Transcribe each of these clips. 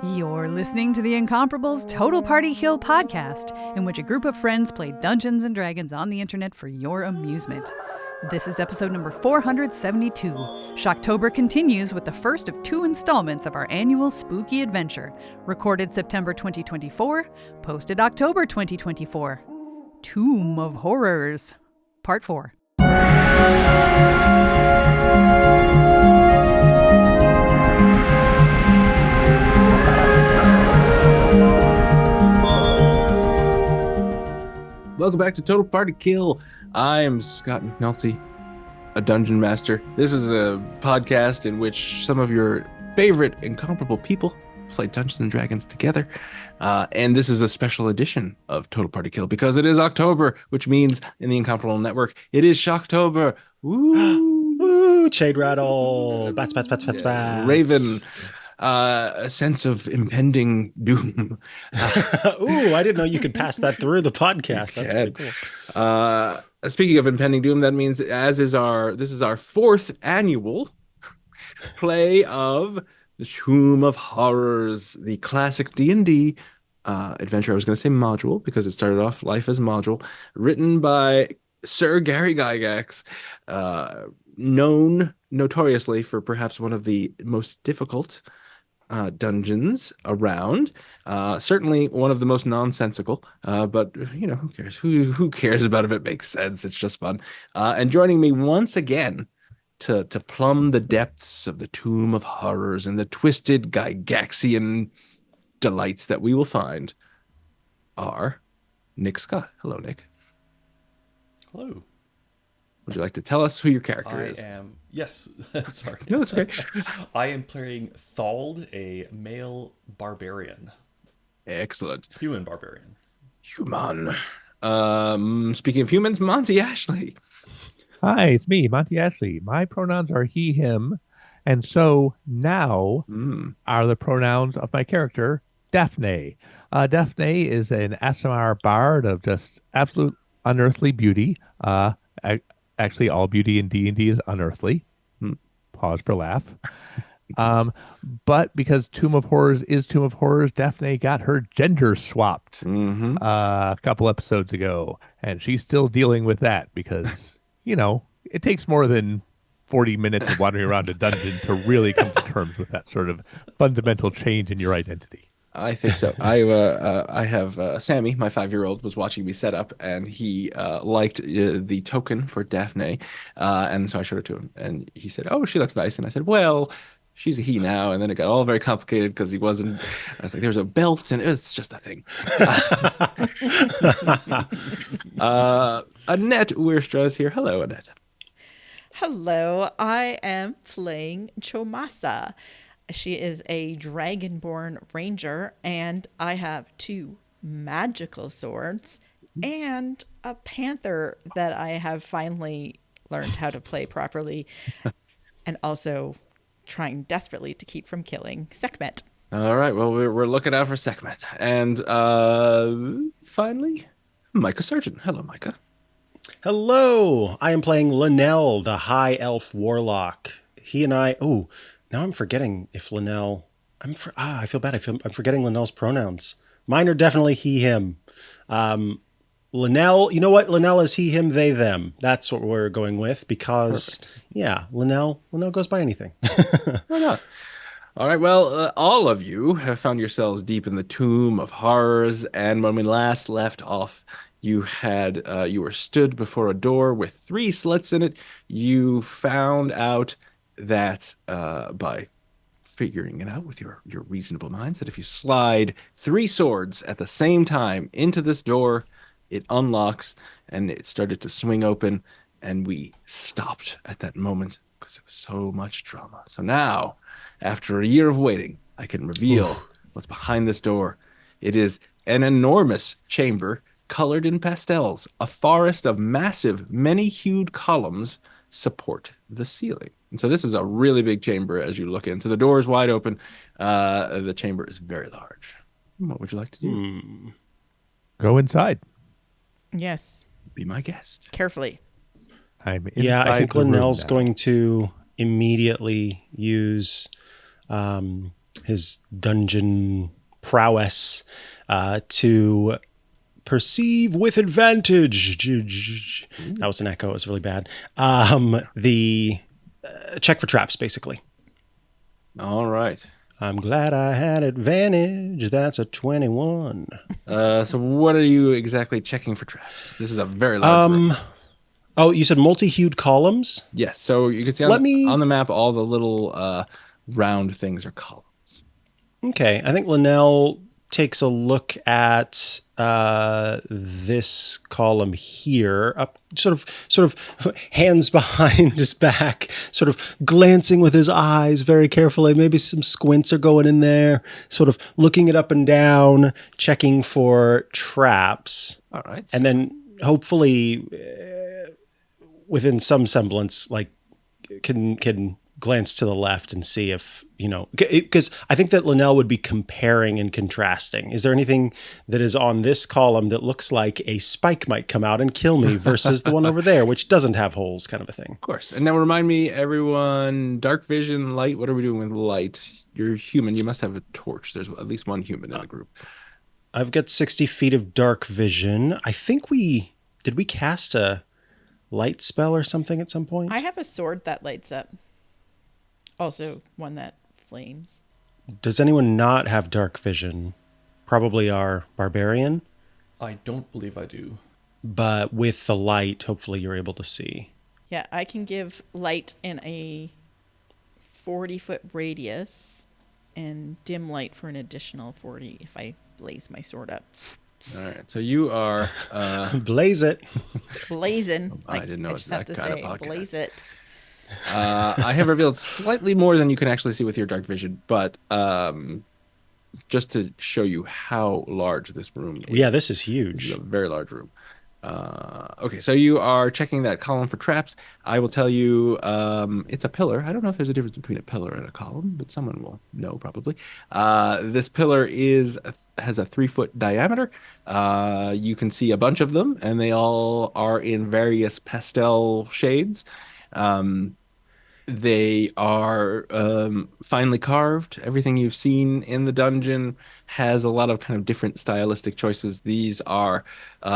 You're listening to the Incomparables Total Party Kill podcast, in which a group of friends play Dungeons and Dragons on the internet for your amusement. This is episode number 472. Shocktober continues with the first of two installments of our annual spooky adventure, recorded September 2024, posted October 2024. Tomb of Horrors, Part 4. Welcome back to Total Party Kill. I am Scott McNulty, a dungeon master. This is a podcast in which some of your favorite incomparable people play Dungeons and Dragons together. And this is a special edition of Total Party Kill because it is October, which means in the Incomparable Network, it is Shocktober. Woo! Ooh, Shade Rattle. Bats. Raven. A sense of impending doom. Ooh, I didn't know you could pass that through the podcast. That's pretty cool. Speaking of impending doom, that means this is our fourth annual play of the Tomb of Horrors, the classic D&D adventure. I was going to say module because it started off life as module, written by Sir Gary Gygax, known notoriously for perhaps one of the most difficult dungeons around, certainly one of the most nonsensical, but you know, who cares? Who cares about if it makes sense? It's just fun. And joining me once again to plumb the depths of the Tomb of Horrors and the twisted Gygaxian delights that we will find are Nick Scott. Hello, Nick. Hello. Would you like to tell us who your character is? Yes. Sorry. No, that's great. I am playing Thald, a male barbarian. Excellent. Human barbarian. Human. Speaking of humans, Monty Ashley. Hi, it's me, Monty Ashley. My pronouns are he, him, and so now are the pronouns of my character, Daffné. Daffné is an Aasimar bard of just absolute unearthly beauty. Actually, all beauty in D&D is unearthly. Pause for laugh. But because Tomb of Horrors is Tomb of Horrors, Daffné got her gender swapped a couple episodes ago, and she's still dealing with that because, you know, it takes more than 40 minutes of wandering around a dungeon to really come to terms with that sort of fundamental change in your identity. I think so. I have Sammy, my 5-year-old, was watching me set up, and he liked the token for Daffné, and so I showed it to him, and he said, "Oh, she looks nice," and I said, "Well, she's a he now," and then it got all very complicated because he wasn't. I was like, "There's a belt, and it's just a thing." Annette Wierstra is here. Hello, Annette. Hello, I am playing Chomasa. She is a dragonborn ranger, and I have 2 magical swords and a panther that I have finally learned how to play properly, and also trying desperately to keep from killing Sekhmet. All right, well, we're looking out for Sekhmet. And finally, Micah Sargent. Hello, Micah. Hello, I am playing Linnell, the high elf warlock. He and I, now I'm forgetting if Linnell, I feel bad. I'm forgetting Linnell's pronouns. Mine are definitely he, him. Linnell, you know what? Linnell is he, him, they, them. That's what we're going with because, yeah, Linnell goes by anything. Why not? All right, well, all of you have found yourselves deep in the Tomb of Horrors, and when we last left off, you were stood before a door with 3 slits in it. You found out that by figuring it out with your reasonable minds, that if you slide 3 swords at the same time into this door, it unlocks, and it started to swing open, and we stopped at that moment because it was so much drama. So now, after a year of waiting, I can reveal what's behind this door. It is an enormous chamber colored in pastels. A forest of massive, many-hued columns support the ceiling. And so this is a really big chamber as you look in. So the door is wide open. The chamber is very large. What would you like to do? Go inside. Yes. Be my guest. Carefully. I think Linnell's going to immediately use his dungeon prowess to perceive with advantage. That was an echo. It was really bad. The check for traps, basically. All right. I'm glad I had advantage. That's a 21. So what are you exactly checking for traps? This is a very large room. Oh, you said multi-hued columns? Yes. So you can see on the map all the little round things are columns. Okay. I think Linnell takes a look at this column here, up sort of hands behind his back, sort of glancing with his eyes very carefully. Maybe some squints are going in there, sort of looking it up and down, checking for traps. All right. And then hopefully within some semblance, like can glance to the left and see if, because I think that Linnell would be comparing and contrasting. Is there anything that is on this column that looks like a spike might come out and kill me versus the one over there, which doesn't have holes, kind of a thing? Of course. And now remind me, everyone, dark vision, light, what are we doing with light? You're human. You must have a torch. There's at least one human in the group. I've got 60 feet of dark vision. I think did we cast a light spell or something at some point? I have a sword that lights up. Also, one that flames. Does anyone not have dark vision? Probably our barbarian. I don't believe I do. But with the light, hopefully you're able to see. Yeah, I can give light in a 40-foot radius and dim light for an additional 40 if I blaze my sword up. All right. So you are... Blaze it. Blazing. I didn't know I it's just have that to kind of say, podcast. blaze it. I have revealed slightly more than you can actually see with your dark vision, but just to show you how large this room is. Yeah, this is This huge. is a very large room. Okay, so you are checking that column for traps. I will tell you, it's a pillar. I don't know if there's a difference between a pillar and a column, but someone will know probably. This pillar has a 3-foot diameter. You can see a bunch of them, and they all are in various pastel shades. They are finely carved. Everything you've seen in the dungeon has a lot of kind of different stylistic choices. These are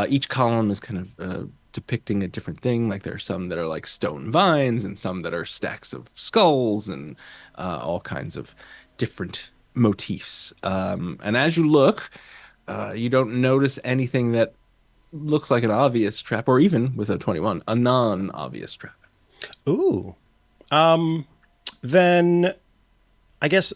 each column is kind of depicting a different thing. Like there are some that are like stone vines, and some that are stacks of skulls, and all kinds of different motifs. And as you look, you don't notice anything that looks like an obvious trap, or even with a 21, a non-obvious trap. Ooh. Then I guess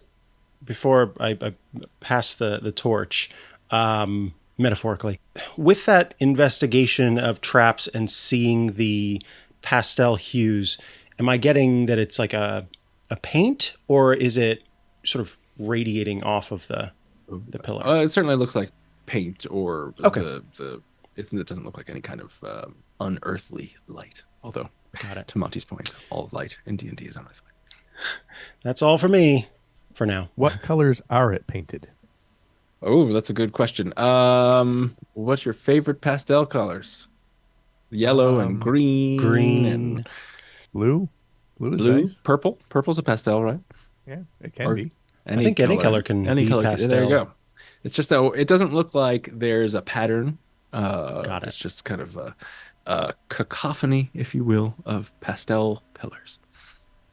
before I pass the torch, metaphorically, with that investigation of traps and seeing the pastel hues, am I getting that it's like a paint, or is it sort of radiating off of the pillar? It certainly looks like paint, or Okay. it doesn't look like any kind of unearthly light. Although, Got it. to Monty's point, all light in D&D is unearthly. That's all for me for now. What colors are it painted? Oh, that's a good question. What's your favorite pastel colors? Yellow and green. green. And Blue? Blue is blue. nice. Purple. Purple's a pastel, right? Yeah, it can Or be. I think any color can be There you pastel. go. It's just that it doesn't look like there's a pattern. Got it. It's just kind of a cacophony, if you will, of pastel pillars.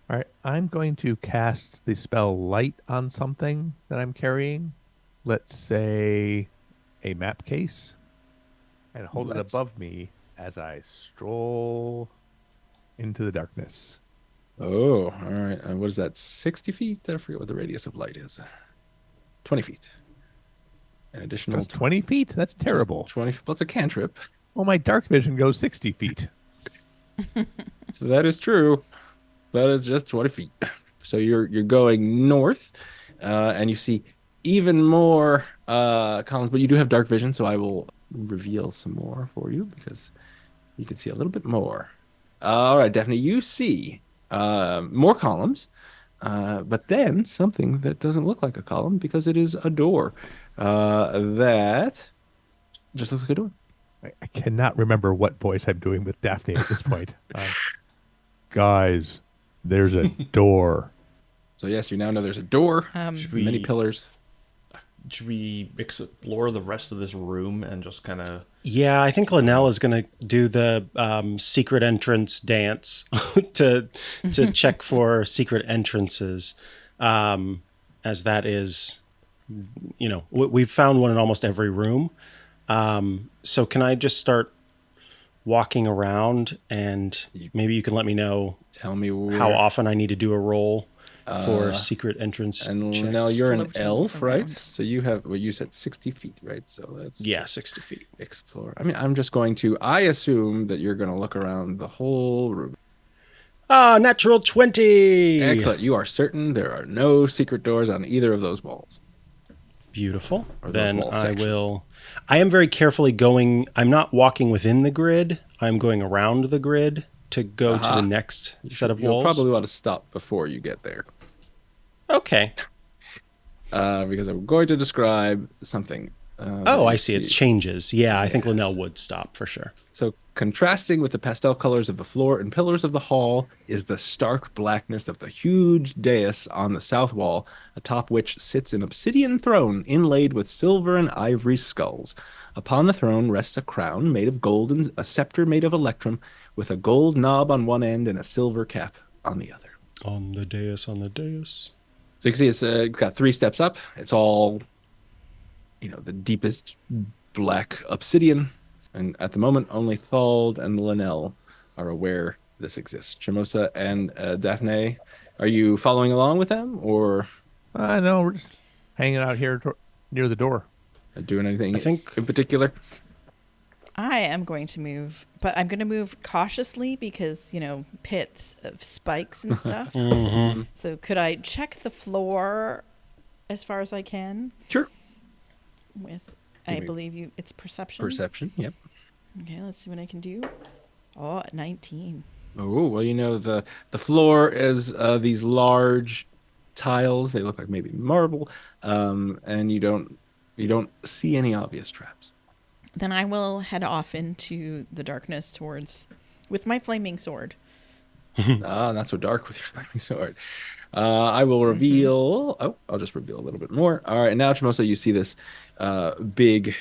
All right, I'm going to cast the spell Light on something that I'm carrying. Let's say a map case, and hold it above me as I stroll into the darkness. Oh, all right. What is that? 60 feet? I forget what the radius of light is. 20 feet. An additional Just 20 feet? That's terrible. 20. Well, it's a cantrip. Well, my dark vision goes 60 feet. So that is true. That is just 20 feet. So you're going north, and you see even more columns, but you do have dark vision, so I will reveal some more for you because you can see a little bit more. All right, Daphne, you see more columns, but then something that doesn't look like a column because it is a door that just looks like a door. I cannot remember what voice I'm doing with Daphne at this point. Guys, there's a door. So yes, you now know there's a door, Should many we pillars. should we explore the rest of this room and just kind of? Yeah, I think Linnell is going to do the secret entrance dance to check for secret entrances, as that is, we've found one in almost every room. So can I just start walking around, and maybe you can let me know Tell me how where. often I need to do a roll for secret entrance And checks? now you're an Floating elf, right? around. So you have, well, you said 60 feet, right? So let's Yeah, 60 feet. explore. I mean, I assume that you're going to look around the whole room. Ah, natural 20! Excellent. You are certain there are no secret doors on either of those walls. Beautiful. Or those Then wall I sections. will. I am very carefully going. I'm not walking within the grid. I'm going around the grid to go to the next set of You'll walls. probably want to stop before you get there. Okay. Because I'm going to describe something. Oh, I see. It's changes. Yeah, I think Yes. Linnell would stop for sure. So contrasting with the pastel colors of the floor and pillars of the hall is the stark blackness of the huge dais on the south wall, atop which sits an obsidian throne inlaid with silver and ivory skulls. Upon the throne rests a crown made of gold and a scepter made of electrum, with a gold knob on one end and a silver cap on the other. On the dais, on the dais. So you can see it's got 3 steps up. It's all, the deepest black obsidian. And at the moment, only Thald and Linnell are aware this exists. Chimosa and Daffné, are you following along with them or No, we're just hanging out here near the door. doing anything I think- in particular? I am going to move, but I'm going to move cautiously because, pits of spikes and stuff. Mm-hmm. So could I check the floor as far as I can Sure. with, Give I me believe it's perception. Perception, yep. Okay, let's see what I can do. Oh, 19. Oh, well, the floor is these large tiles. They look like maybe marble, and you don't see any obvious traps. Then I will head off into the darkness with my flaming sword. Not so dark with your flaming sword. I will reveal. Oh, I'll just reveal a little bit more. All right, now Chimosa, you see this big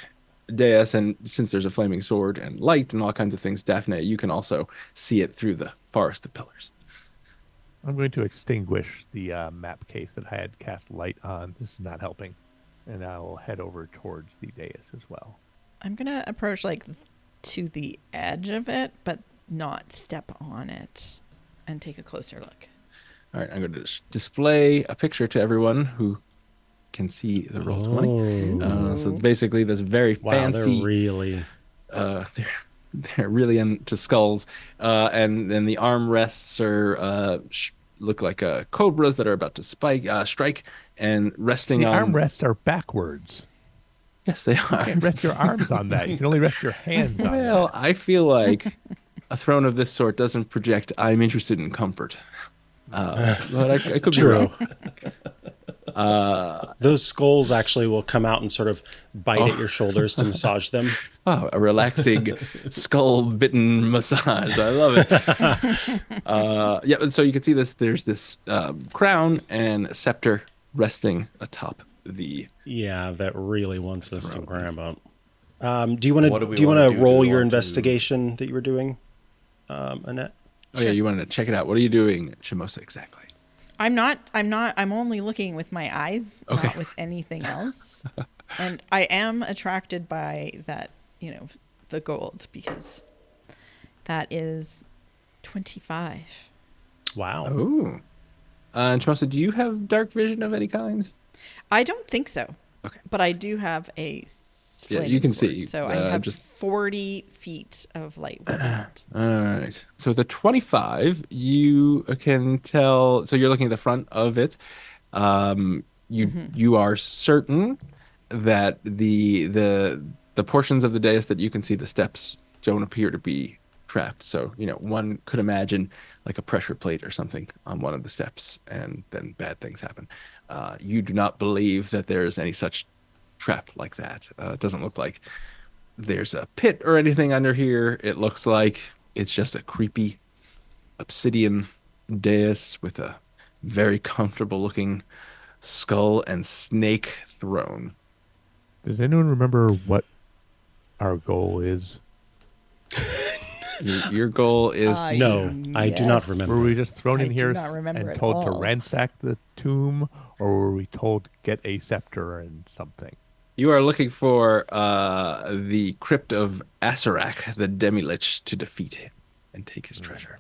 dais, and since there's a flaming sword and light and all kinds of things, Daphne, you can also see it through the forest of pillars. I'm going to extinguish the map case that I had cast light on. This is not helping. And I'll head over towards the dais as well. I'm going to approach to the edge of it, but not step on it and take a closer look. All right, I'm going to display a picture to everyone who can see the roll 20. So it's basically this very Wow, fancy. they're really. They're really into skulls, and then the armrests are look like cobras that are about to strike, and resting The on. armrests are backwards. Yes, they You are. can't rest your arms on that. You can only rest your hands on Well, that. I feel like a throne of this sort doesn't project I'm interested in comfort. But I could be True. wrong. Those skulls actually will come out and sort of bite at your shoulders to massage them. Oh, a relaxing skull-bitten massage. I love it. Yeah, and so you can see this. There's this crown and scepter resting atop the. Yeah, that really wants us to grab up. Do you want What do to we do you wanna want do? to Do roll we your want to- investigation that you were doing, Annette? Oh yeah, you wanted to check it out. What are you doing, Chimosa, exactly? I'm only looking with my eyes, Okay. not with anything else. And I am attracted by that, the gold, because that is 25. Wow. Oh. And Chimosa, do you have dark vision of any kind? I don't think so. Okay. But I do have a Yeah, flaming you can sword, see, So I have just- 40 feet of light with that. All right. So the 25, you can tell. So you're looking at the front of it. You are certain that the portions of the dais that you can see, the steps don't appear to be trapped. So one could imagine like a pressure plate or something on one of the steps, and then bad things happen. You do not believe that there is any such trap like that. It doesn't look like there's a pit or anything under here. It looks like it's just a creepy obsidian dais with a very comfortable looking skull and snake throne. Does anyone remember what our goal is? Your goal is No, I do not yes. remember. Were we just thrown I in do here not remember and at told to all. ransack the tomb, or were we told to get a scepter and something? You are looking for the crypt of Asarak, the Demi-Lich, to defeat him and take his treasure.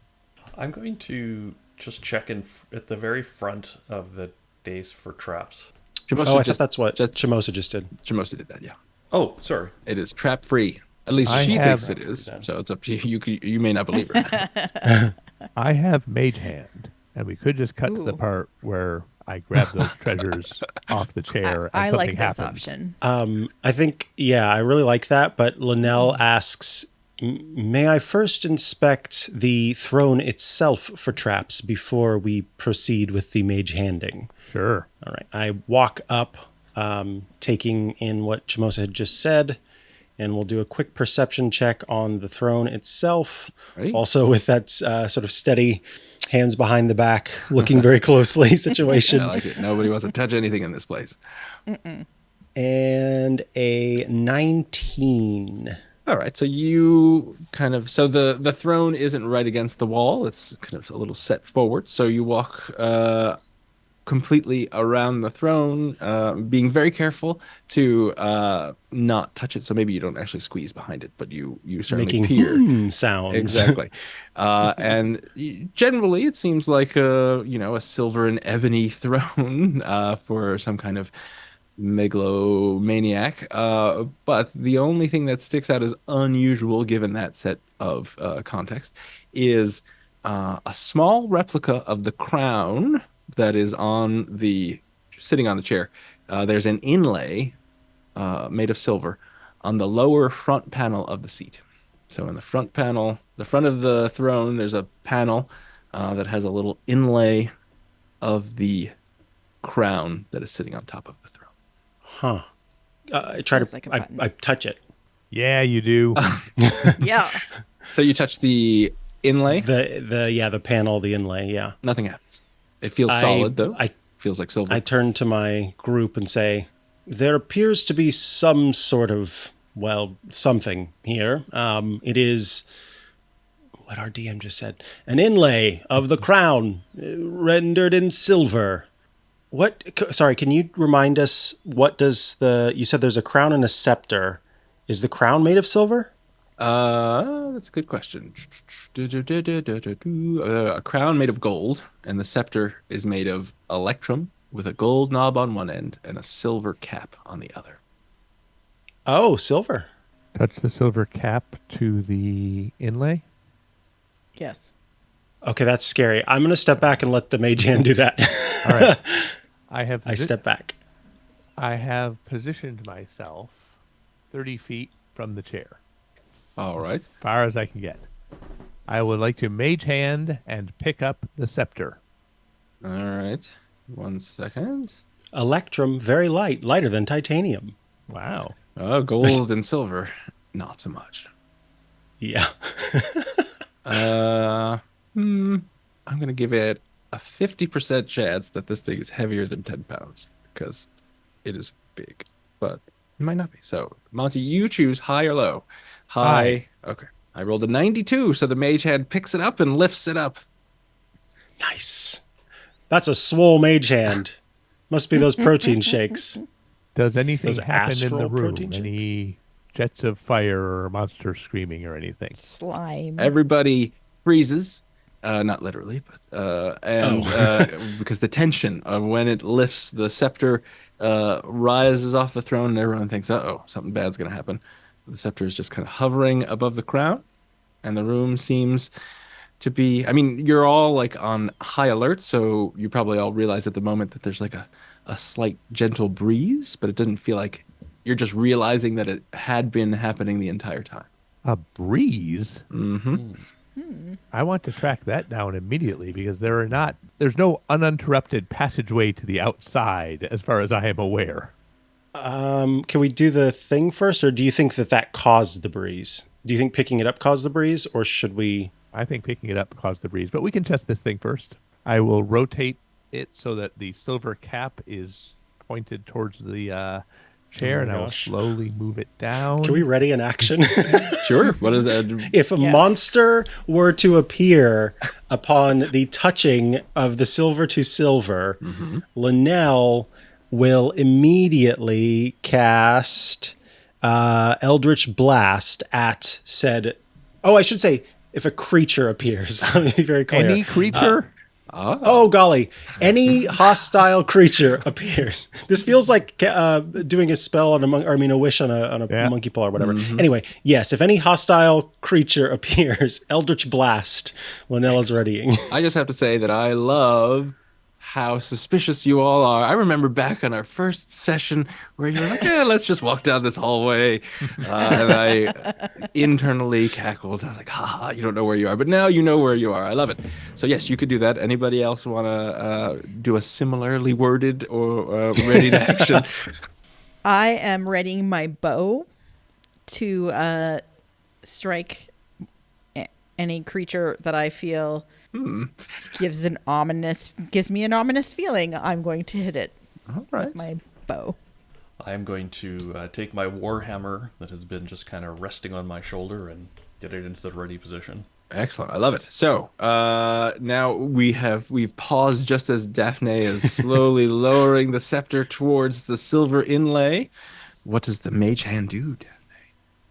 I'm going to just check at the very front of the days for traps. I thought that's what Chimosa just did. Chimosa did that, yeah. Oh, sorry. It is trap free. At least I she have- thinks it is. So it's up to you. You may not believe her. I have Mage Hand, and we could just cut to the Ooh. part where I grab those treasures off the chair and I something like this happens. option. I think, I really like that. But Linnell asks, may I first inspect the throne itself for traps before we proceed with the mage handing? Sure. All right. I walk up, taking in what Chimosa had just said, and we'll do a quick perception check on the throne itself. Right. Also with that sort of steady hands behind the back, looking very closely situation. I like it. Nobody wants to touch anything in this place. And a 19. All right, so you so the throne isn't right against the wall. It's kind of a little set forward. So you walk completely around the throne, being very careful to not touch it. So maybe you don't actually squeeze behind it, but you certainly peer. Making sounds. Exactly. Generally, it seems like a silver and ebony throne for some kind of megalomaniac. But the only thing that sticks out as unusual, given that set of context, is a small replica of the crown that is sitting on the chair. There's an inlay made of silver on the lower front panel of the seat. So in the front panel, the front of the throne, there's a panel that has a little inlay of the crown that is sitting on top of the throne. Huh. I try Feels to, like a I, button. I touch it. Yeah, you do. Yeah. So you touch the inlay, The panel, the inlay, yeah. nothing happens. It feels solid though. Feels like silver. I turn to my group and say, there appears to be some sort of, something here. It is what our DM just said. An inlay of the crown, rendered in silver. Sorry, can you remind us, you said there's a crown and a scepter. Is the crown made of silver? That's a good question. A crown made of gold, and the scepter is made of electrum with a gold knob on one end and a silver cap on the other. Oh, silver. Touch the silver cap to the inlay. Yes. Okay, that's scary. I'm going to step back and let the mage hand do that. All right. I step back. I have positioned myself 30 feet from the chair, All right. as far as I can get. I would like to mage hand and pick up the scepter. All right. 1 second. Electrum, very light, lighter than titanium. Wow. Gold and silver, not so much. Yeah. I'm gonna give it a 50% chance that this thing is heavier than 10 pounds because it is big, but it might not be. So, Monty, you choose high or low. High. Okay. I rolled a 92, so the mage hand picks it up and lifts it up. Nice. That's a swole mage hand. Must be those protein shakes. Does anything Those happen in the astral room? protein shakes? Any jets of fire or monster screaming or anything? Slime. Everybody freezes, not literally, but because the tension of when it lifts the scepter rises off the throne, and everyone thinks, "Uh-oh, something bad's gonna happen." The scepter is just kind of hovering above the crown, and the room seems to be. I mean, you're all like on high alert, so you probably all realize at the moment that there's like a slight gentle breeze, but it doesn't feel like you're just realizing that it had been happening the entire time. A breeze? Mm-hmm. I want to track that down immediately because there's no uninterrupted passageway to the outside as far as I am aware. Can we do the thing first, or do you think that caused the breeze? Do you think picking it up caused the breeze, or should we? I think picking it up caused the breeze, but we can test this thing first. I will rotate it so that the silver cap is pointed towards the chair, Oh and my I will gosh. slowly move it down. Can we ready an action? Sure. What is that? If a monster were to appear upon the touching of the silver to silver, Linnell will immediately cast Eldritch Blast at said. Oh, I should say, if a creature appears. Let me be very clear. Any creature? Oh, golly. Any hostile creature appears. This feels like doing a spell on a wish on a Yeah. monkey paw or whatever. Anyway, yes, if any hostile creature appears, Eldritch Blast, Linnell is readying. I just have to say that I love how suspicious you all are. I remember back on our first session where you were like, yeah, let's just walk down this hallway. And I internally cackled. I was like, ha, you don't know where you are. But now you know where you are. I love it. So yes, you could do that. Anybody else want to do a similarly worded or ready to action? I am readying my bow to strike any creature that I feel gives me an ominous feeling. I'm going to hit it All right. with my bow. I am going to take my warhammer that has been just kind of resting on my shoulder and get it into the ready position. Excellent. I love it. So now we've paused just as Daphne is slowly lowering the scepter towards the silver inlay. What does the mage hand do, Daphne?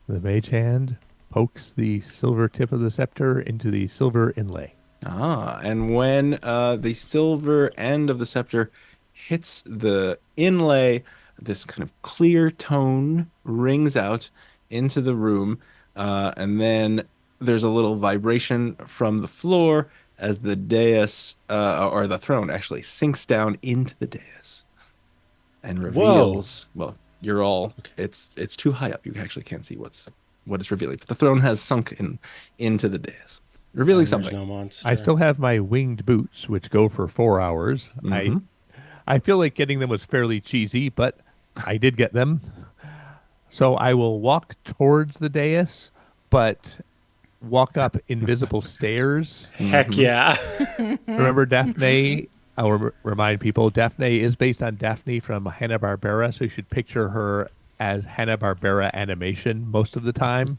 The mage hand pokes the silver tip of the scepter into the silver inlay. And when the silver end of the scepter hits the inlay, this kind of clear tone rings out into the room, and then there's a little vibration from the floor as the dais, or the throne, actually sinks down into the dais and reveals. Well, you're all. It's too high up. You actually can't see what it's revealing. But the throne has sunk into the dais, revealing There's something. no monster. I still have my winged boots, which go for 4 hours. I feel like getting them was fairly cheesy, but I did get them. So I will walk towards the dais, but walk up invisible stairs. Heck yeah. Remember Daphne? I'll remind people, Daphne is based on Daphne from Hanna-Barbera, so you should picture her as Hanna-Barbera animation most of the time.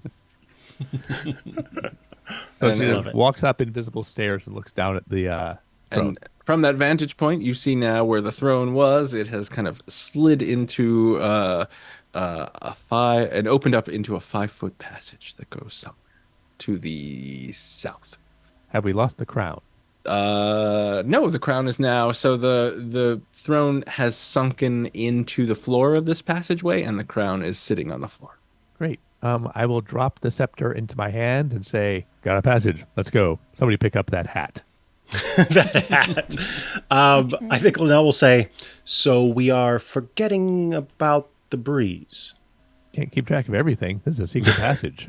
So she walks up invisible stairs and looks down at the throne. And from that vantage point, you see now where the throne was. It has kind of slid into and opened up into a 5-foot passage that goes somewhere to the south. Have we lost the crown? No, the crown is now. So the throne has sunken into the floor of this passageway, and the crown is sitting on the floor. Great. I will drop the scepter into my hand and say, got a passage. Let's go. Somebody pick up that hat. That hat. I think Linnell will say, so we are forgetting about the breeze. Can't keep track of everything. This is a secret passage.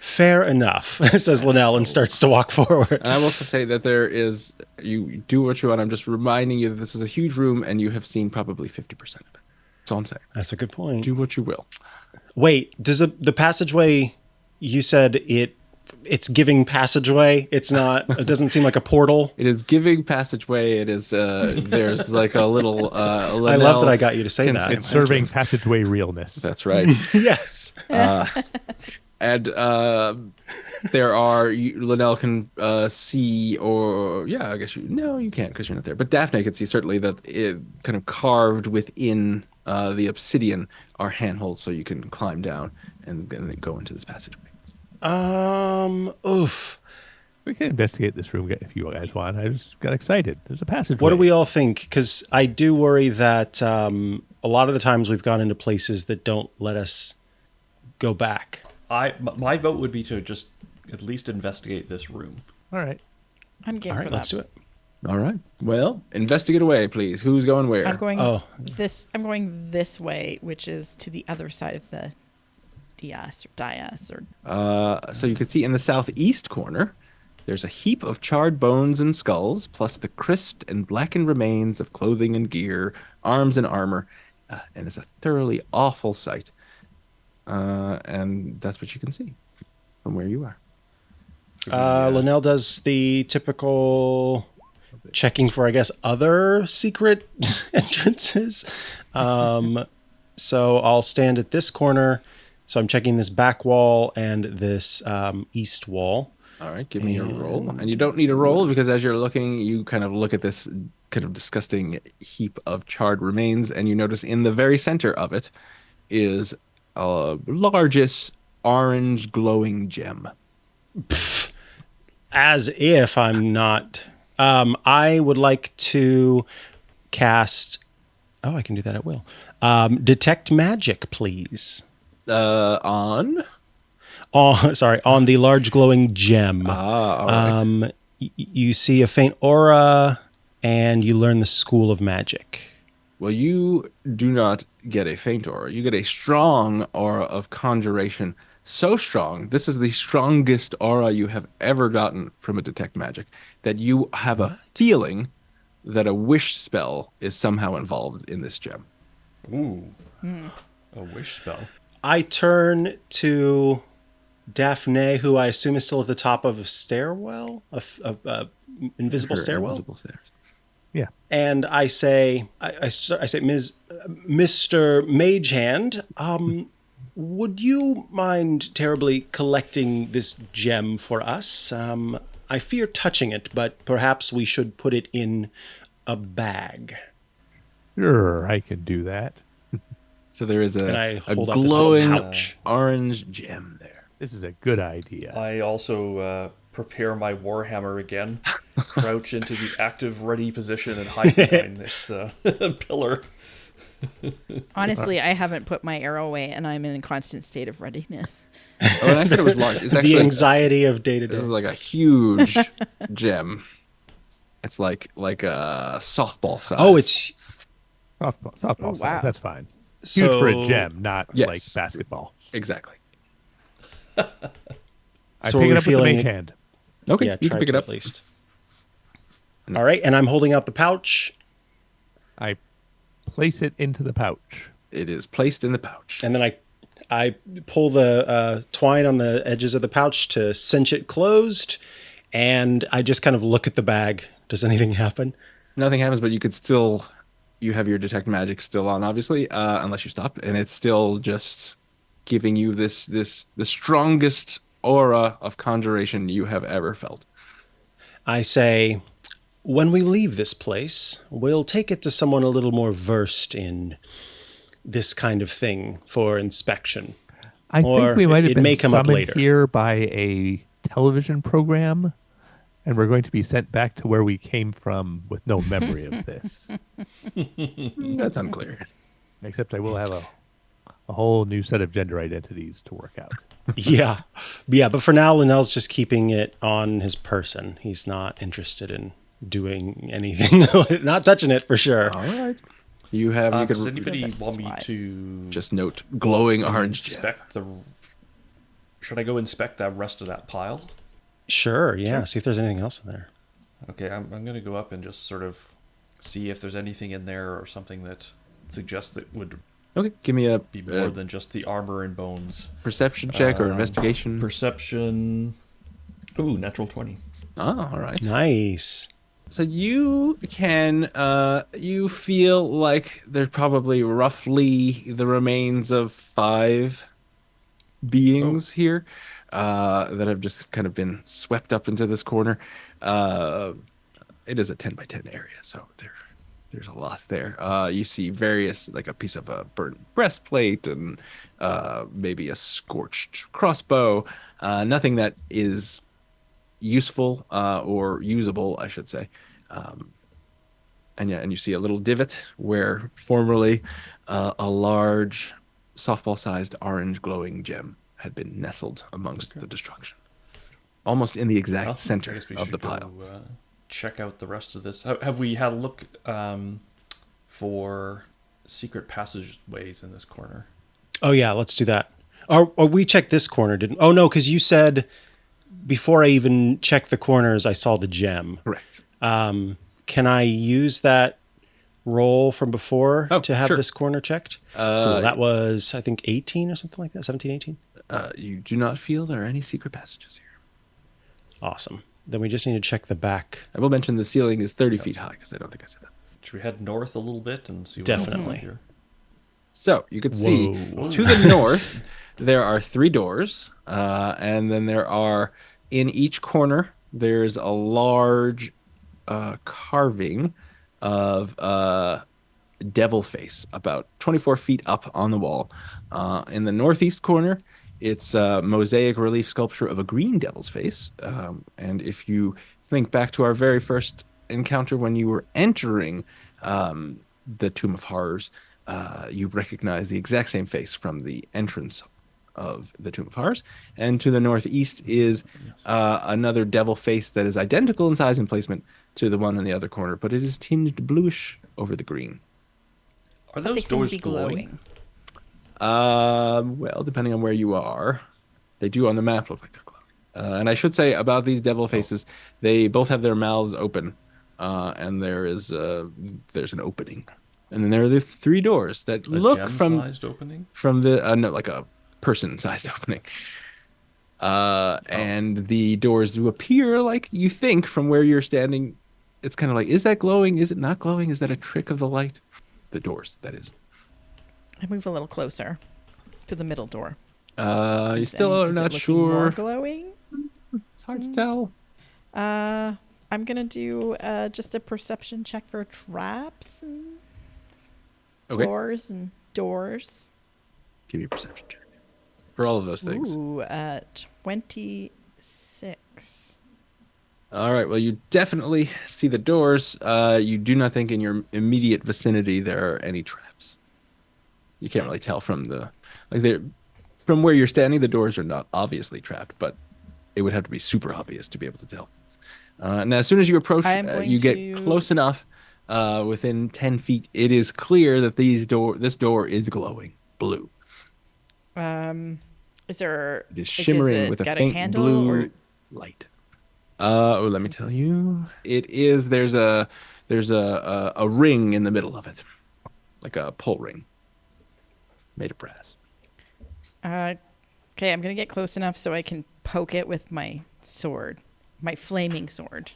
Fair enough, says Linnell and starts to walk forward. And I will also say that you do what you want. I'm just reminding you that this is a huge room, and you have seen probably 50% of it. That's all I'm saying. That's a good point. Do what you will. Wait, does the passageway, you said it's giving passageway? It's not, it doesn't seem like a portal. It is giving passageway. It is, there's like a little, I love that I got you to say that. It's serving passageway realness. That's right. Yes. And there are, Linnell can see, or yeah, I guess you can't because you're not there. But Daphne can see certainly that it kind of carved within the obsidian are handholds, so you can climb down and then go into this passageway. Oof. We can investigate this room if you guys want. I just got excited. There's a passageway. What do we all think? Because I do worry that a lot of the times we've gone into places that don't let us go back. My vote would be to just at least investigate this room. All right. I'm game All for right, that. let's do it. All right. Well, investigate away, please. Who's going where? I'm going Oh. I'm going this way, which is to the other side of the dais. So you can see in the southeast corner, there's a heap of charred bones and skulls, plus the crisped and blackened remains of clothing and gear, arms and armor, and it's a thoroughly awful sight. And that's what you can see from where you are. Linnell does the typical checking for, I guess, other secret entrances. So I'll stand at this corner. So I'm checking this back wall and this east wall. All right, give me a roll. And you don't need a roll because as you're looking, you kind of look at this kind of disgusting heap of charred remains, and you notice in the very center of it is a largest orange glowing gem. As if I'm not. I would like to cast. Oh, I can do that at will. Detect magic, please. On? Oh, sorry, on the large glowing gem. All right. You see a faint aura, and you learn the school of magic. Well, you do not get a faint aura. You get a strong aura of conjuration. So strong, this is the strongest aura you have ever gotten from a detect magic, that you have a feeling that a wish spell is somehow involved in this gem. Ooh. A wish spell. I turn to Daffné, who I assume is still at the top of a stairwell, a invisible Her stairwell. invisible stairs. Yeah. And I say, Mr. Magehand, would you mind terribly collecting this gem for us? I fear touching it, but perhaps we should put it in a bag. Sure, I can do that. So there is And I a hold up this little glowing pouch. orange gem there. This is a good idea. I also prepare my warhammer again, crouch into the active ready position, and hide behind this pillar. Honestly, I haven't put my arrow away, and I'm in a constant state of readiness. Oh, and I said it was large. It's actually The anxiety of day to This is day. like a huge gem. It's like a softball size. Oh, it's Softball Oh, size, wow. that's fine. Huge for a So- gem, not Yes. like basketball. exactly. I So pick we're it up with the feeling mage it- hand. Okay, yeah, you try can pick to it up. at least. All right, and I'm holding out the pouch, I place it into the pouch. It is placed in the pouch. and then I pull the twine on the edges of the pouch to cinch it closed, and I just kind of look at the bag. Does anything happen? Nothing happens, but you have your detect magic still on, obviously, unless you stop, and it's still just giving you the strongest aura of conjuration you have ever felt. I say, when we leave this place, we'll take it to someone a little more versed in this kind of thing for inspection. I Or think we might have it been may come up summoned later. here by a television program, and we're going to be sent back to where we came from with no memory of this. That's unclear. Except I will have a whole new set of gender identities to work out. Yeah. But for now, Linnell's just keeping it on his person. He's not interested in doing anything, not touching it for sure. All right. You Does could anybody That's want me wise. to just note glowing orange gem. inspect the? Should I go inspect the rest of that pile? Sure, yeah. See if there's anything else in there. Okay, I'm going to go up and just sort of see if there's anything in there or something that suggests that would Okay, give me a be more than just the armor and bones. perception check or investigation. Perception. Ooh, natural 20. Oh, all right. Nice. So you can, you feel like there's probably roughly the remains of 5 beings here that have just kind of been swept up into this corner. It is a 10 by 10 area, so there's a lot there. You see various, like a piece of a burnt breastplate and maybe a scorched crossbow. Nothing that is useful or usable, I should say. And you see a little divot where formerly a large softball-sized orange glowing gem had been nestled amongst the destruction, almost in the exact Well, I center guess we of should the go, pile. check out the rest of this. Have we had a look for secret passageways in this corner? Oh yeah, let's do that. Or we checked this corner, didn't? Oh no, because you said before I even checked the corners, I saw the gem. Correct. Can I use that roll from before Oh, to have sure. this corner checked? Cool. That was, I think, 18 or something like that. 17, 18. You do not feel there are any secret passages here. Awesome. Then we just need to check the back. I will mention the ceiling is 30 feet high because I don't think I said that. Should we head north a little bit and see what Definitely. else is here? So you can see to the north, there are 3 doors. And then there are, in each corner, there's a large carving of devil face about 24 feet up on the wall. In the northeast corner, it's a mosaic relief sculpture of a green devil's face. And if you think back to our very first encounter when you were entering the Tomb of Horrors, you recognize the exact same face from the entrance of the Tomb of Horrors. And to the northeast is another devil face that is identical in size and placement to the one in the other corner, but it is tinged bluish over the green. Are They those seem to doors be glowing? Well, depending on where you are, they do on the map look like they're glowing. And I should say about these devil faces, they both have their mouths open, and there's an opening, and then there are the 3 doors that A look gem-sized opening? from the no, like a person-sized opening. And the doors do appear like you think from where you're standing. It's kind of like, is that glowing? Is it not glowing? Is that a trick of the light? The doors, that is. I move a little closer to the middle door. You still are Is it not looking sure. More glowing? It's hard to tell. I'm gonna do just a perception check for traps and Okay. floors and doors. Give me a perception check for all of those things. Ooh, 26. All right. Well, you definitely see the doors. You do not think in your immediate vicinity there are any traps. You can't really tell from from where you're standing. The doors are not obviously trapped, but it would have to be super obvious to be able to tell. And as soon as you approach, I am going you get to- close enough. Within 10 feet, it is clear that this door is glowing blue. Is there? It is like, shimmering it with a got faint handle blue or light. Let me tell you. It is there's a ring in the middle of it. Like a pull ring. Made of brass. Okay, I'm gonna get close enough so I can poke it with my sword, my flaming sword.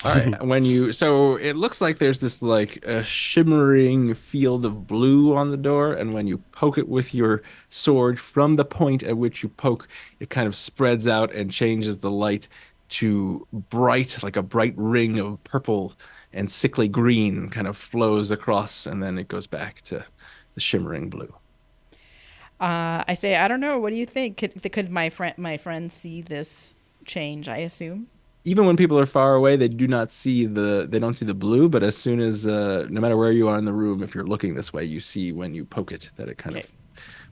All right. So it looks like there's this like a shimmering field of blue on the door, and when you poke it with your sword from the point at which you poke, it kind of spreads out and changes the light to bright, like a bright ring of purple and sickly green kind of flows across, and then it goes back to the shimmering blue. I say, I don't know. What do you think? Could my friend see this change? I assume. Even when people are far away, they don't see the blue, but as soon as no matter where you are in the room, if you're looking this way, you see when you poke it that it kind of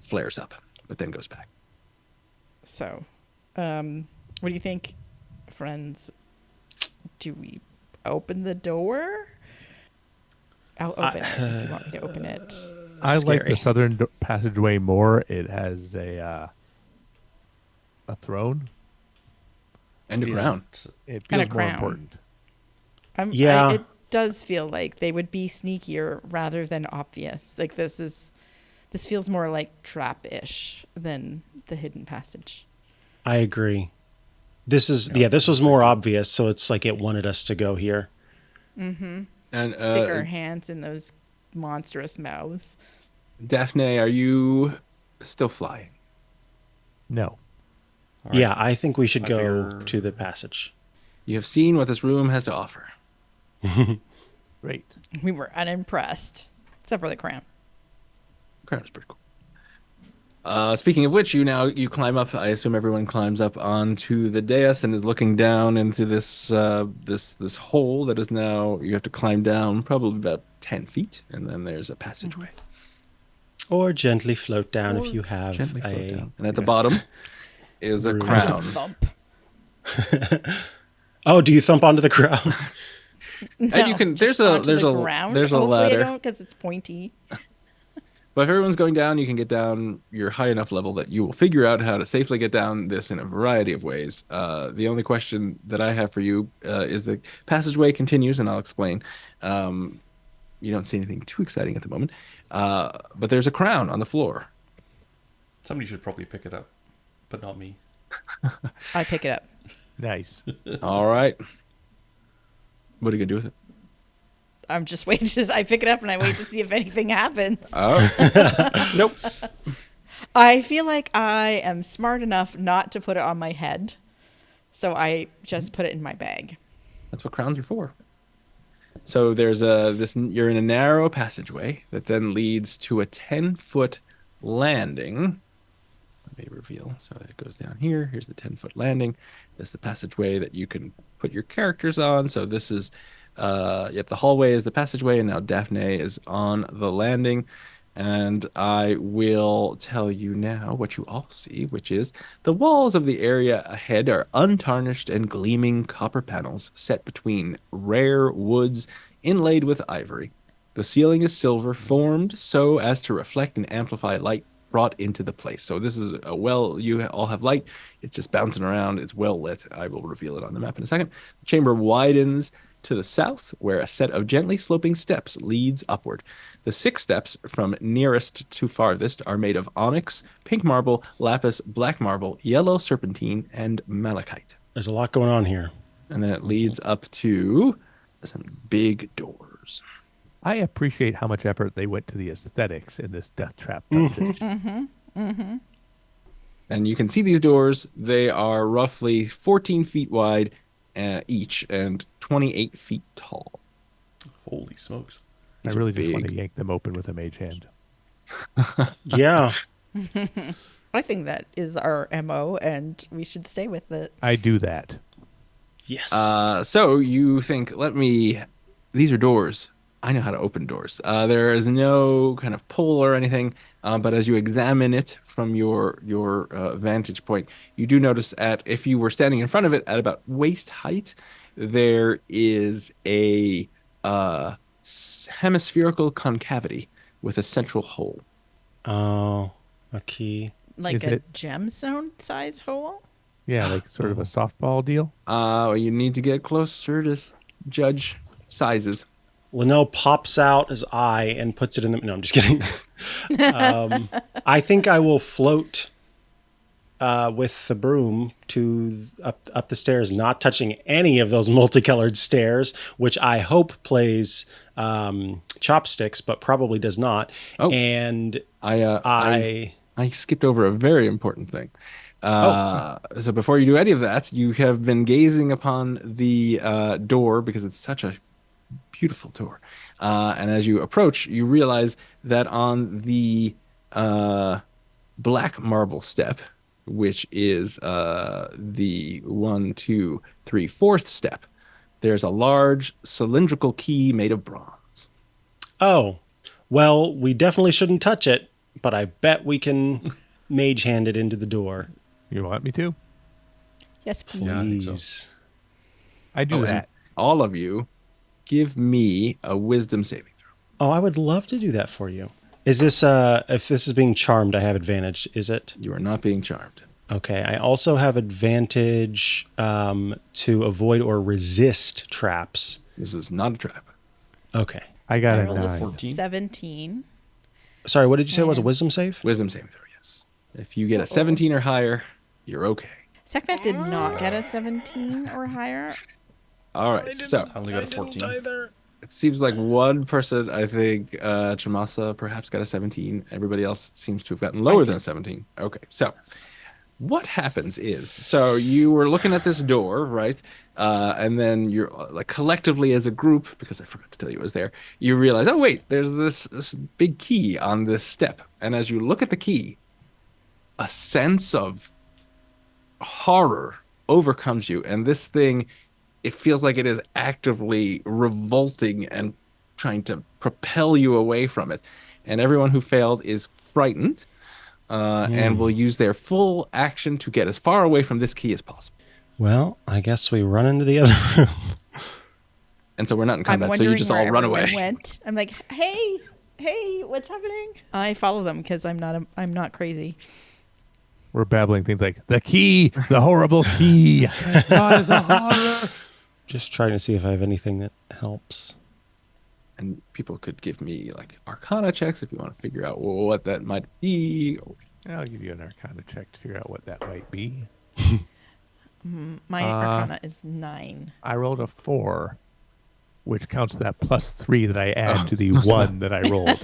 flares up, but then goes back. So, what do you think, friends? Do we open the door? I'll open it if you want me to open it. I like Scary. the southern passageway more. It has a throne. And a Yeah. crown. It And a feels more crown. important. Yeah. It does feel like they would be sneakier rather than obvious. Like this feels more like trap-ish than the hidden passage. I agree. This was more obvious, so it's like it wanted us to go here. And Stick our hands in those monstrous mouths. Daphne, are you still flying? No. All right. Yeah, I think we should I go figure- to the passage. You have seen what this room has to offer. Great. We were unimpressed, except for the crown. Crown is pretty cool. Speaking of which, you climb up. I assume everyone climbs up onto the dais and is looking down into this this hole that is now you have to climb down probably about 10 feet, and then there's a passageway. Or gently float down if you have Gently float a... down, and at the bottom is a Room. crown. Thump. Oh, do you thump onto the ground? And you can just onto the ground. there's a Hopefully ladder. I don't, because it's pointy. But if everyone's going down, you can get down. You're high enough level that you will figure out how to safely get down this in a variety of ways. The only question that I have for you is the passageway continues, and I'll explain. You don't see anything too exciting at the moment, but there's a crown on the floor. Somebody should probably pick it up, but not me. I pick it up. Nice. All right. What are you gonna do with it? I'm just waiting. I pick it up and I wait to see if anything happens. Oh, nope. I feel like I am smart enough not to put it on my head, so I just put it in my bag. That's what crowns are for. So there's you're in a narrow passageway that then leads to a 10-foot landing. Let me reveal. So it goes down here. Here's the 10-foot landing. That's the passageway that you can put your characters on. So this is, the hallway is the passageway, and now Daffné is on the landing. And I will tell you now what you all see, which is the walls of the area ahead are untarnished and gleaming copper panels set between rare woods inlaid with ivory. The ceiling is silver, formed so as to reflect and amplify light brought into the place. So this is you all have light. It's just bouncing around. It's well lit. I will reveal it on the map in a second. The chamber widens to the south, where a set of gently sloping steps leads upward. The 6 steps from nearest to farthest are made of onyx, pink marble, lapis, black marble, yellow serpentine, and malachite. There's a lot going on here. And then it leads up to some big doors. I appreciate how much effort they went to the aesthetics in this Death Trap dungeon. And you can see these doors. They are roughly 14 feet wide each and 28 feet tall. Holy smokes. I These really are just want to big. yank them open with a mage hand. Yeah. I think that is our MO, and we should stay with it. I do that. Yes. So you think, these are doors. I know how to open doors. There is no kind of pull or anything, but as you examine it from your vantage point, you do notice if you were standing in front of it at about waist height, there is a hemispherical concavity with a central hole. Oh, a key. Like Is a it- gemstone size hole? Yeah, like sort of a softball deal. You need to get closer to judge sizes. Linnell pops out his eye and puts it in the... No, I'm just kidding. I think I will float with the broom to up the stairs, not touching any of those multicolored stairs, which I hope plays chopsticks, but probably does not. Oh. And I skipped over a very important thing. So before you do any of that, you have been gazing upon the door because it's such a beautiful door. And as you approach, you realize that on the black marble step, which is the 1, 2, 3, 4th step, there's a large cylindrical key made of bronze. Oh, well, we definitely shouldn't touch it, but I bet we can mage hand it into the door. You want me to? Yes, please. Yeah, I think so. Please. I do and that. all of you, give me a wisdom saving throw. Oh, I would love to do that for you. Is this, if this is being charmed, I have advantage, is it? You are not being charmed. Okay, I also have advantage to avoid or resist traps. This is not a trap. Okay. I got I a rolled a 9. 14. 17. Sorry, what did you say it was a wisdom save? Wisdom saving throw, yes. If you get a 17 or higher, you're okay. Sekhmet did not get a 17 or higher. All right, so I only got a 14. it seems like one person, I think, Chamasa, perhaps got a 17. Everybody else seems to have gotten lower than a 17. Okay, so what happens is, so you were looking at this door, right? And then you're like collectively as a group, because I forgot to tell you it was there, you realize, oh wait, there's this big key on this step. And as you look at the key, a sense of horror overcomes you. And this thing, it feels like it is actively revolting and trying to propel you away from it. And everyone who failed is frightened and will use their full action to get as far away from this key as possible. Well, I guess we run into the other room. And so we're not in I'm combat, so wondering you just where all run everyone away. went. I'm like, hey, what's happening? I follow them because I'm not crazy. We're babbling things like the key, the horrible key. Just trying to see if I have anything that helps. And people could give me like Arcana checks if you want to figure out what that might be. I'll give you an Arcana check to figure out what that might be. My Arcana is 9. I rolled a 4, which counts that +3 that I add to the 1 that I rolled.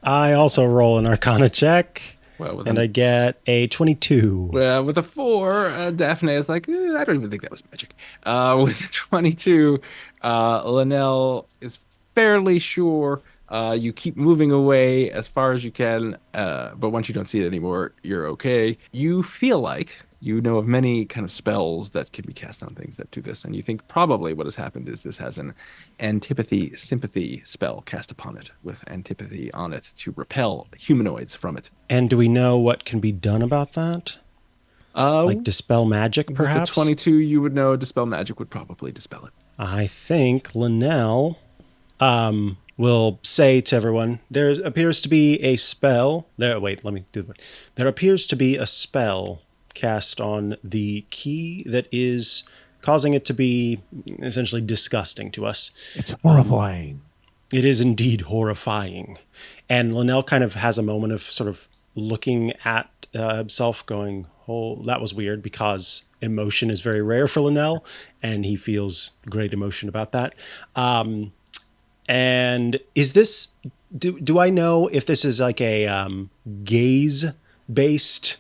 I also roll an Arcana check, Well, and I get a 22. Well, with a 4, Daphne is like, I don't even think that was magic. With a 22, Linnell is fairly sure. You keep moving away as far as you can, but once you don't see it anymore, you're okay. You feel like you know of many kind of spells that can be cast on things that do this, and you think probably what has happened is this has an antipathy sympathy spell cast upon it, with antipathy on it to repel humanoids from it. And do we know what can be done about that? Like dispel magic, perhaps? With a 22, you would know dispel magic would probably dispel it. I think Linnell will say to everyone, there appears to be a spell. There appears to be a spell cast on the key that is causing it to be essentially disgusting to us. It's horrifying. It is indeed horrifying. And Linnell kind of has a moment of sort of looking at himself going, oh, that was weird, because emotion is very rare for Linnell, and he feels great emotion about that. And is this, do I know if this is like a gaze-based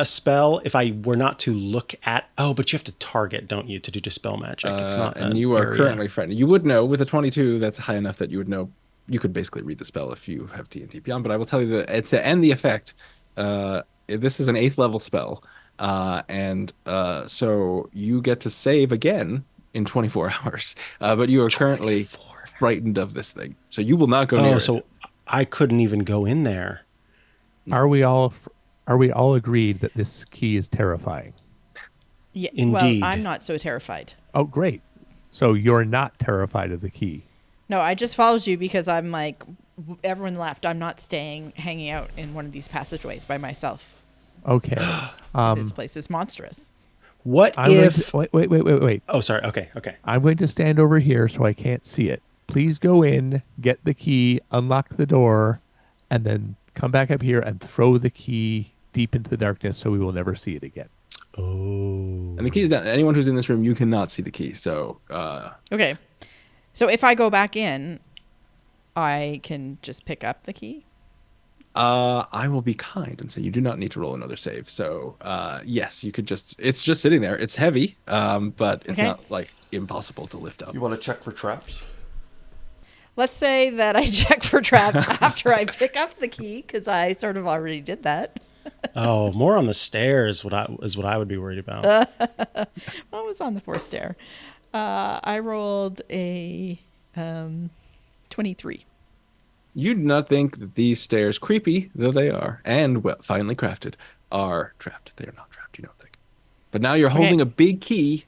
spell? If I were not to look at, but you have to target, don't you, to do dispel magic? It's not, and you are currently frightened. You would know with a 22. That's high enough that you would know. You could basically read the spell if you have D&D Beyond. But I will tell you that to end the effect, this is an 8th level spell, and so you get to save again in 24 hours. But you are currently frightened of this thing, so you will not go near it. So I couldn't even go in there. Are we all agreed that this key is terrifying? Yeah, Indeed. well, I'm not so terrified. Oh, great. So you're not terrified of the key. No, I just followed you because I'm like, everyone left. I'm not hanging out in one of these passageways by myself. Okay. This place is monstrous. What if... Wait. Oh, sorry. Okay. I'm going to stand over here so I can't see it. Please go in, get the key, unlock the door, and then come back up here and throw the key deep into the darkness so we will never see it again. Oh. And the key is down. Anyone who's in this room, you cannot see the key. So, Okay. So if I go back in, I can just pick up the key? I will be kind and say you do not need to roll another save. So, yes, you could it's just sitting there. It's heavy, but it's not like impossible to lift up. You want to check for traps? Let's say that I check for traps after I pick up the key, because I sort of already did that. Oh, more on the stairs is what I would be worried about. Well, it was on the 4th stair. I rolled a 23. You do not think that these stairs, creepy though they are, and finely crafted, are trapped. They are not trapped, you don't think. But now you're holding a big key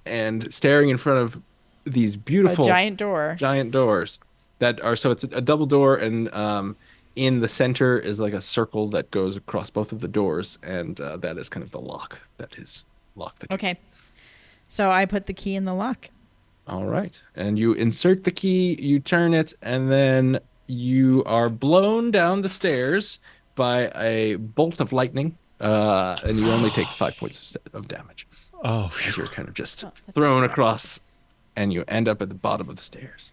and staring in front of these beautiful giant doors that are, so it's a double door, and in the center is like a circle that goes across both of the doors, and that is kind of the lock that is locked. Okay. So I put the key in the lock. All right. And you insert the key, you turn it, and then you are blown down the stairs by a bolt of lightning, and you only take 5 points of damage. Oh, as you're kind of just thrown across, and you end up at the bottom of the stairs.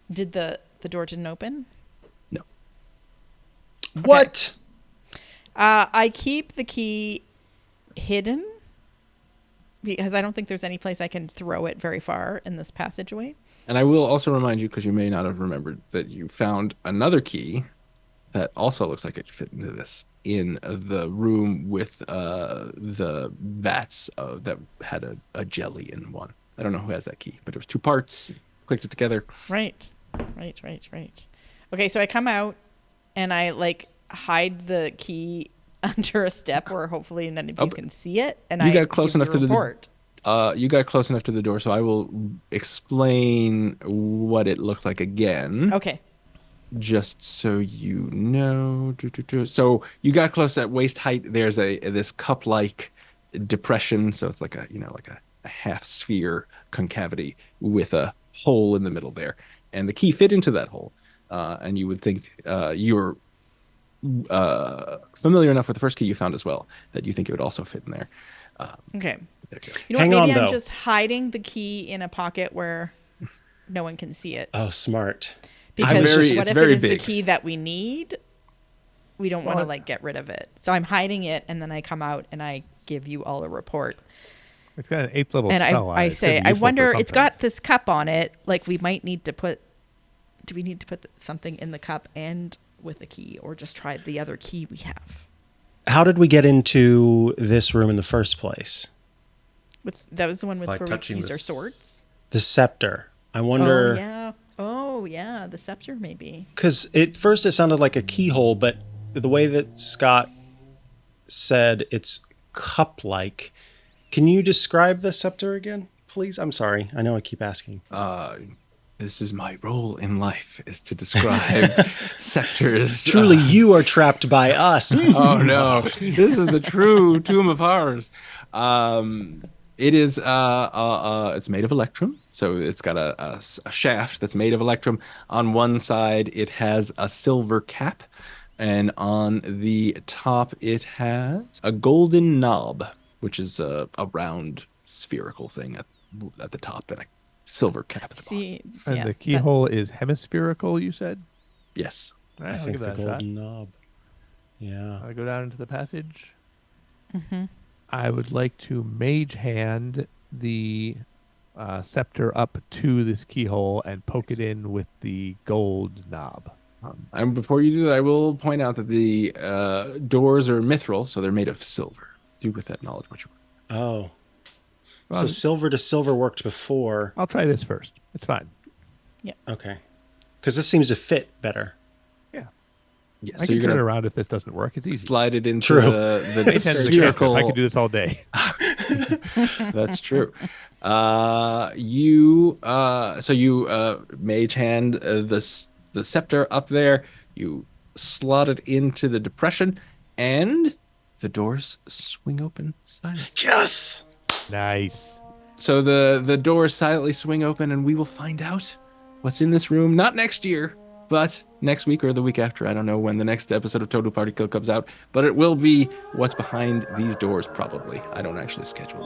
Did the door didn't open? No. What? I keep the key hidden because I don't think there's any place I can throw it very far in this passageway. And I will also remind you, because you may not have remembered, that you found another key that also looks like it fit into this in the room with the vats that had a jelly in one. I don't know who has that key, but it was 2 parts. Clicked it together. Right. Okay, so I come out and I hide the key under a step where hopefully none of you can see it. And you got close enough to the report. You got close enough to the door, so I will explain what it looks like again. Okay. Just so you know. So you got close at waist height. There's this cup-like depression, so it's like a half sphere concavity with a hole in the middle there, and the key fit into that hole. And you would think you're familiar enough with the first key you found as well that you think it would also fit in there. Okay. There you go. You know Hang what? on, Maybe I'm though. just hiding the key in a pocket where no one can see it. Oh, smart. Because very- what it's if very it is big. the key that we need? We don't want to Well, like get rid of it. So I'm hiding it, and then I come out and I give you all a report. It's got an 8th level And spell on it. I It's gonna say, be I useful for wonder, it's something. got this cup on it. Like we might need to put, do we need to put something in the cup and with the key, or just try the other key we have? How did we get into this room in the first place? That was the one with By where we touching use our this- The swords. scepter. I wonder... Oh yeah, the scepter maybe. Because at first it sounded like a keyhole, but the way that Scott said it's cup-like. Can you describe the scepter again, please? I'm sorry. I know I keep asking. This is my role in life, is to describe sectors. Truly, you are trapped by us. Oh no, this is the true Tomb of Horrors. It is it's made of electrum, so it's got a shaft that's made of electrum. On one side it has a silver cap, and on the top it has a golden knob, which is a round spherical thing at the top, and a silver cap at the bottom. See, And yeah, the keyhole is hemispherical, you said? Yes. All I right, I'll think give the that a shot. golden knob. Yeah. I'll go down into the passage. I would like to mage hand the scepter up to this keyhole and poke it in with the gold knob. And before you do that, I will point out that the doors are mithril, so they're made of silver. Do with that knowledge what you want. Oh. Well, So silver to silver worked before. I'll try this first. It's fine. Okay. Because this seems to fit better. Yeah. Yeah, I so can you're turn it gonna around if this doesn't work. It's easy. slide it into True. the Mage hand is a character. spherical. I can do this all day. That's true. You mage hand the scepter up there. You slot it into the depression, and the doors swing open silently. Yes! Nice. So the doors silently swing open, and we will find out what's in this room. Not next year, but next week or the week after. I don't know when the next episode of Total Party Kill comes out, but it will be what's behind these doors, probably. I don't actually schedule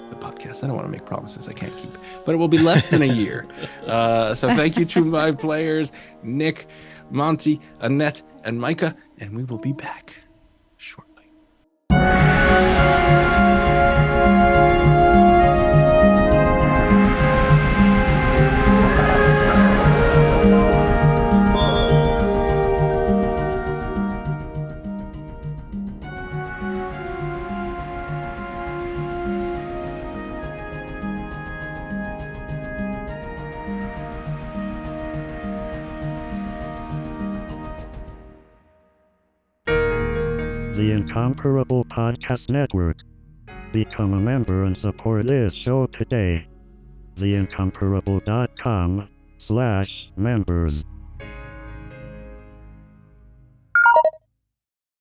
the podcast. I don't want to make promises I can't keep, but it will be less than a year. So thank you to my players, Nick, Monty, Annette, and Micah, and we will be back shortly. The Incomparable Podcast Network. Become a member and support this show today. theincomparable.com/members